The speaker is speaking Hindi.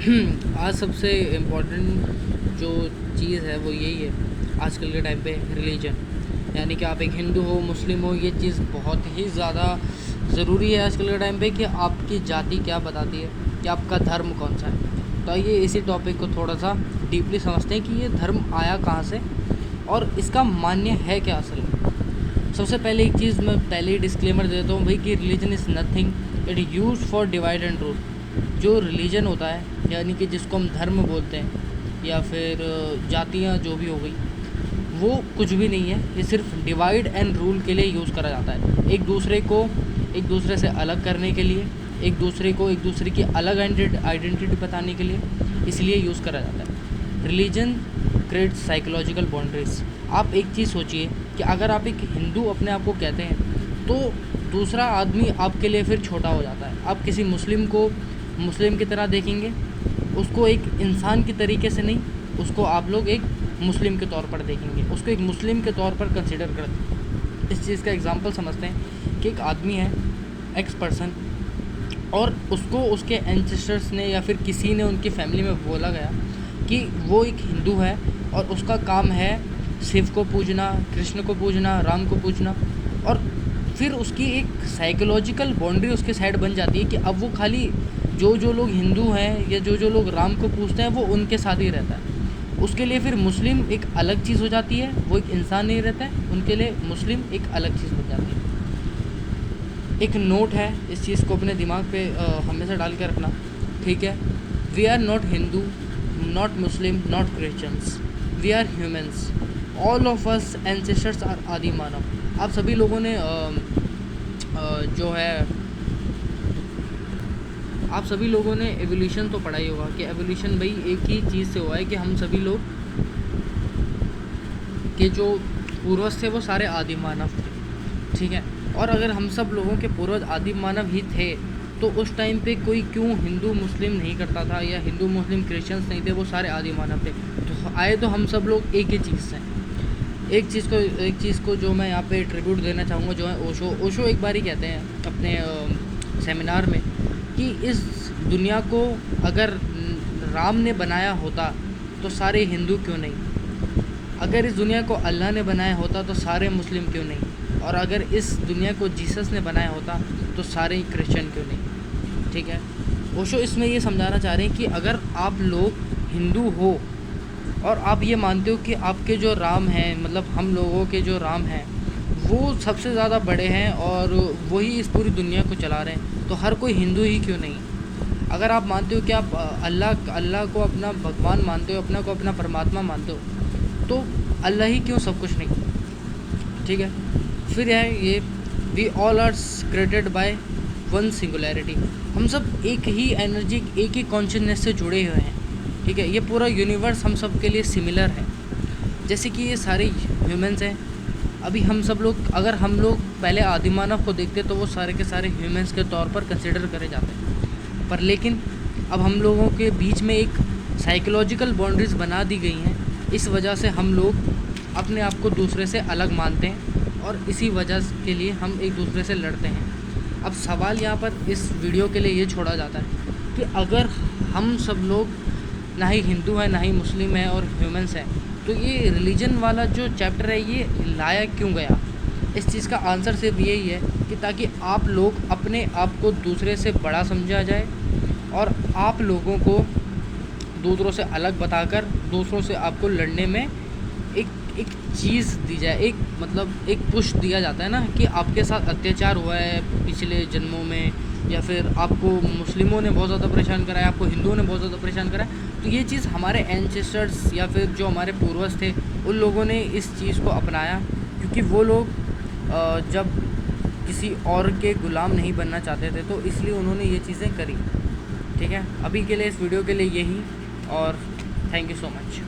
आज सबसे इम्पोर्टेंट जो चीज़ है वो यही है आजकल के टाइम पे, रिलीजन। यानी कि आप एक हिंदू हो, मुस्लिम हो, ये चीज़ बहुत ही ज़्यादा ज़रूरी है आजकल के टाइम पे कि आपकी जाति क्या बताती है, कि आपका धर्म कौन सा है। तो आइए इसी टॉपिक को थोड़ा सा डीपली समझते हैं कि ये धर्म आया कहाँ से और इसका मान्य है क्या असल में। सबसे पहले एक चीज़ मैं पहले ही डिस्क्लेमर दे देता हूँ भाई कि religion is nothing, it use for divide and rule. जो रिलीजन होता है यानी कि जिसको हम धर्म बोलते हैं या फिर जातियाँ जो भी हो गई, वो कुछ भी नहीं है। ये सिर्फ डिवाइड एंड रूल के लिए यूज़ करा जाता है, एक दूसरे से अलग करने के लिए, एक दूसरे की अलग आइडेंटिटी बताने के लिए, इसलिए यूज़ करा जाता है। Religion creates psychological boundaries. आप एक चीज़ सोचिए कि अगर आप एक हिंदू अपने आप को कहते हैं तो दूसरा आदमी आपके लिए फिर छोटा हो जाता है। आप किसी मुस्लिम को मुस्लिम की तरह देखेंगे, उसको एक इंसान की तरीके से नहीं, उसको आप लोग एक मुस्लिम के तौर पर देखेंगे, उसको एक मुस्लिम के तौर पर कंसिडर करते हैं। इस चीज़ का एग्जांपल समझते हैं कि एक आदमी है, एक्स पर्सन, और उसको उसके एंसेस्टर्स ने या फिर किसी ने उनकी फैमिली में बोला गया कि वो एक हिंदू है और उसका काम है शिव को पूजना, कृष्ण को पूजना, राम को पूजना। और फिर उसकी एक साइकोलॉजिकल बाउंड्री उसके साइड बन जाती है कि अब वो खाली जो लोग हिंदू हैं या जो लोग राम को पूजते हैं वो उनके साथ ही रहता है। उसके लिए फिर मुस्लिम एक अलग चीज़ हो जाती है, वो एक इंसान नहीं रहता है, उनके लिए मुस्लिम एक अलग चीज़ बन जाती है। एक नोट है, इस चीज़ को अपने दिमाग पे हमेशा डाल के रखना, ठीक है। We are not Hindu, not Muslim, not Christians, we are humans, all of us ancestors are आदि मानव। आप सभी लोगों ने जो है आप सभी लोगों ने एवोल्यूशन तो पढ़ा ही होगा कि एवोल्यूशन भाई एक ही चीज़ से हुआ है कि हम सभी लोग के जो पूर्वज थे वो सारे आदि मानव थे, ठीक है। और अगर हम सब लोगों के पूर्वज आदि मानव ही थे तो उस टाइम पे कोई क्यों हिंदू मुस्लिम नहीं करता था या हिंदू मुस्लिम क्रिश्चियंस नहीं थे, वो सारे आदि मानव थे। तो आए तो हम सब लोग एक ही चीज़ से। एक चीज़ को जो मैं यहाँ पे ट्रिब्यूट देना चाहूँगा जो है ओशो एक बार ही कहते हैं अपने सेमिनार में कि इस दुनिया को अगर राम ने बनाया होता तो सारे हिंदू क्यों नहीं, अगर इस दुनिया को अल्लाह ने बनाया होता तो सारे मुस्लिम क्यों नहीं, और अगर इस दुनिया को जीसस ने बनाया होता तो सारे क्रिश्चियन क्यों नहीं, ठीक है। ओशो इसमें ये समझाना चाह रहे हैं कि अगर आप लोग हिंदू हो और आप ये मानते हो कि आपके जो राम हैं, मतलब हम लोगों के जो राम हैं वो सबसे ज़्यादा बड़े हैं और वही इस पूरी दुनिया को चला रहे हैं, तो हर कोई हिंदू ही क्यों नहीं। अगर आप मानते हो कि आप अल्लाह को अपना भगवान मानते हो, अपना को अपना परमात्मा मानते हो, तो अल्लाह ही क्यों सब कुछ नहीं, ठीक है। फिर है ये we all are created by one singularity. हम सब एक ही एनर्जी, एक ही कॉन्शियसनेस से जुड़े हुए हैं, ठीक है। ये पूरा यूनिवर्स हम सब के लिए सिमिलर है, जैसे कि ये सारे ह्यूमंस हैं। अभी हम सब लोग, अगर हम लोग पहले आदि मानव को देखते तो वो सारे के सारे ह्यूमंस के तौर पर कंसिडर करे जाते हैं, पर लेकिन अब हम लोगों के बीच में एक साइकोलॉजिकल बाउंड्रीज बना दी गई हैं। इस वजह से हम लोग अपने आप को दूसरे से अलग मानते हैं और इसी वजह के लिए हम एक दूसरे से लड़ते हैं। अब सवाल यहाँ पर इस वीडियो के लिए ये छोड़ा जाता है कि अगर हम सब लोग ना ही हिंदू है, ना ही मुस्लिम है और ह्यूमंस हैं, तो ये रिलीजन वाला जो चैप्टर है ये लाया क्यों गया। इस चीज़ का आंसर सिर्फ यही है कि ताकि आप लोग अपने आप को दूसरे से बड़ा समझा जाए और आप लोगों को दूसरों से अलग बताकर दूसरों से आपको लड़ने में एक चीज़ दी जाए, एक मतलब एक पुश दिया जाता है ना कि आपके साथ अत्याचार हुआ है पिछले जन्मों में, या फिर आपको मुस्लिमों ने बहुत ज़्यादा परेशान करा है, आपको हिंदुओं ने बहुत ज़्यादा परेशान करा है। तो ये चीज़ हमारे एंसेस्टर्स या फिर जो हमारे पूर्वज थे उन लोगों ने इस चीज़ को अपनाया, क्योंकि वो लोग जब किसी और के गुलाम नहीं बनना चाहते थे तो इसलिए उन्होंने ये चीज़ें करी, ठीक है। अभी के लिए इस वीडियो के लिए यही, और थैंक यू सो मच।